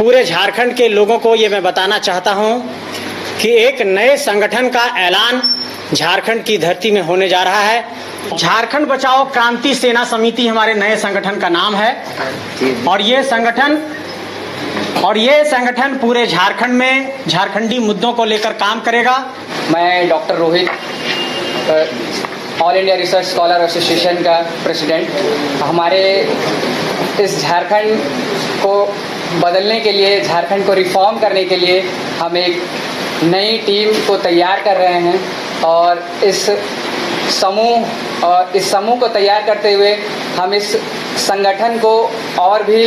पूरे झारखंड के लोगों को ये मैं बताना चाहता हूं कि एक नए संगठन का ऐलान झारखंड की धरती में होने जा रहा है। झारखंड बचाओ क्रांति सेना समिति हमारे नए संगठन का नाम है और ये संगठन पूरे झारखंड में झारखंडी मुद्दों को लेकर काम करेगा। मैं doctor Rohit, all India research scholar association का प्रेसिडेंट, हमारे इस झारखंड को बदलने के लिए, झारखंड को रिफॉर्म करने के लिए हम एक नई टीम को तैयार कर रहे हैं और इस समूह को तैयार करते हुए हम इस संगठन को और भी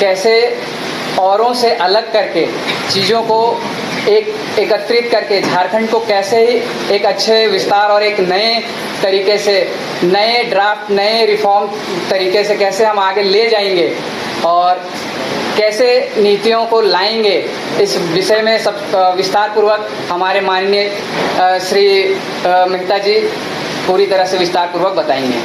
कैसे औरों से अलग करके चीज़ों को एकत्रित करके झारखंड को कैसे ही एक अच्छे विस्तार और एक नए तरीके से, नए ड्राफ्ट, नए रिफॉर्म तरीके से कैसे हम आगे ले जाएंगे और कैसे नीतियों को लाएंगे, इस विषय में सब विस्तार पूर्वक हमारे माननीय श्री मेहता जी पूरी तरह से विस्तार पूर्वक बताएंगे।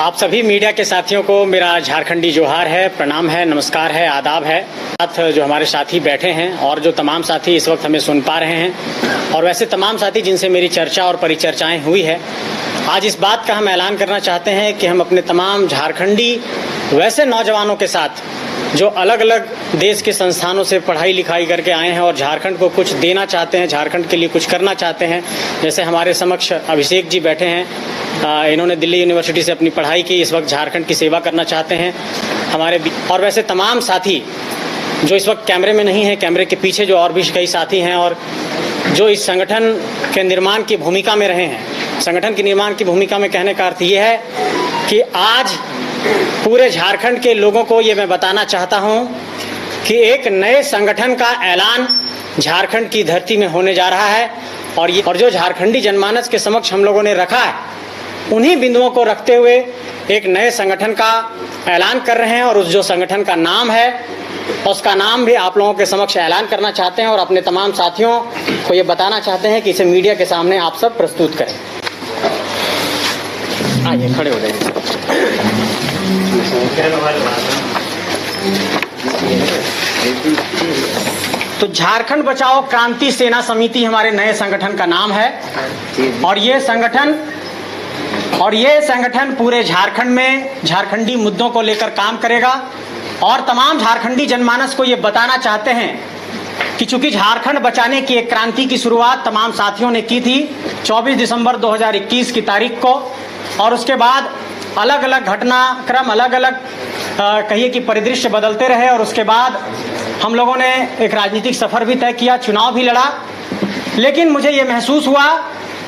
आप सभी मीडिया के साथियों को मेरा झारखंडी जोहार है, प्रणाम है, नमस्कार है, आदाब है। साथ जो हमारे साथी बैठे हैं और जो तमाम साथी इस वक्त हमें सुन पा रहे हैं और वैसे तमाम साथी जिनसे मेरी चर्चा और परिचर्चाएं हुई है, आज इस बात का हम ऐलान करना चाहते हैं कि हम अपने तमाम झारखंडी वैसे नौजवानों के साथ जो अलग अलग देश के संस्थानों से पढ़ाई लिखाई करके आए हैं और झारखंड को कुछ देना चाहते हैं, झारखंड के लिए कुछ करना चाहते हैं, जैसे हमारे समक्ष अभिषेक जी बैठे हैं, इन्होंने दिल्ली यूनिवर्सिटी से अपनी पढ़ाई की, इस वक्त झारखंड की सेवा करना चाहते हैं हमारे, और वैसे तमाम साथी जो इस वक्त कैमरे में नहीं है, कैमरे के पीछे जो और भी कई साथी हैं और जो इस संगठन के निर्माण की भूमिका में रहे हैं। संगठन के निर्माण की भूमिका में कहने का अर्थ ये है कि आज पूरे झारखंड के लोगों को ये मैं बताना चाहता हूं कि एक नए संगठन का ऐलान झारखंड की धरती में होने जा रहा है और जो झारखंडी जनमानस के समक्ष हम लोगों ने रखा है, उन्हीं बिंदुओं को रखते हुए एक नए संगठन का ऐलान कर रहे हैं और उस जो संगठन का नाम है उसका नाम भी आप लोगों के समक्ष ऐलान करना चाहते हैं और अपने तमाम साथियों को ये बताना चाहते हैं कि इसे मीडिया के सामने आप सब प्रस्तुत करें। आइए खड़े हो जाइए। तो झारखंड बचाओ क्रांति सेना समिति हमारे नए संगठन का नाम है और ये संगठन पूरे झारखंड में झारखंडी मुद्दों को लेकर काम करेगा और तमाम झारखंडी जनमानस को ये बताना चाहते हैं कि चूंकि झारखंड बचाने की एक क्रांति की शुरुआत तमाम साथियों ने की थी 24 दिसंबर 2021 की तारीख को और उसके बाद अलग अलग घटनाक्रम, अलग अलग कहिए कि परिदृश्य बदलते रहे और उसके बाद हम लोगों ने एक राजनीतिक सफर भी तय किया, चुनाव भी लड़ा, लेकिन मुझे ये महसूस हुआ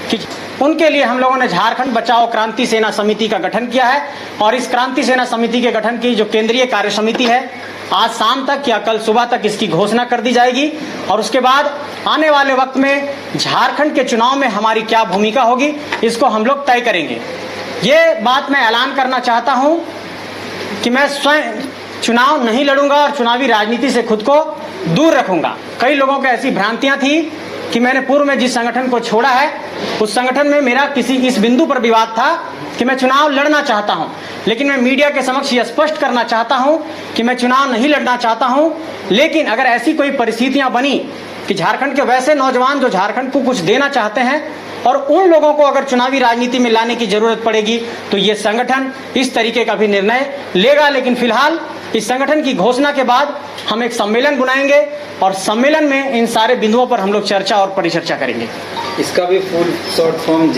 कि उनके लिए हम लोगों ने झारखंड बचाओ क्रांति सेना समिति का गठन किया है और इस क्रांति सेना समिति के गठन की जो केंद्रीय कार्य समिति है, आज शाम तक या कल सुबह तक इसकी घोषणा कर दी जाएगी और उसके बाद आने वाले वक्त में झारखंड के चुनाव में हमारी क्या भूमिका होगी इसको हम लोग तय करेंगे। ये बात मैं ऐलान करना चाहता हूं कि मैं स्वयं चुनाव नहीं लड़ूंगा और चुनावी राजनीति से खुद को दूर रखूंगा। कई लोगों को ऐसी भ्रांतियां थी कि मैंने पूर्व में जिस संगठन को छोड़ा है उस संगठन में मेरा किसी इस बिंदु पर विवाद था कि मैं चुनाव लड़ना चाहता हूं, लेकिन मैं मीडिया के समक्ष यह स्पष्ट करना चाहता हूं कि मैं चुनाव नहीं लड़ना चाहता हूं। लेकिन अगर ऐसी कोई परिस्थितियां बनी कि झारखंड के वैसे नौजवान जो झारखंड को कुछ देना चाहते हैं और उन लोगों को अगर चुनावी राजनीति में लाने की जरूरत पड़ेगी तो ये संगठन इस तरीके का भी निर्णय लेगा। लेकिन फिलहाल इस संगठन की घोषणा के बाद हम एक सम्मेलन बुलाएंगे और सम्मेलन में इन सारे बिंदुओं पर हम लोग चर्चा और परिचर्चा करेंगे। इसका भी फुल शॉर्ट फॉर्म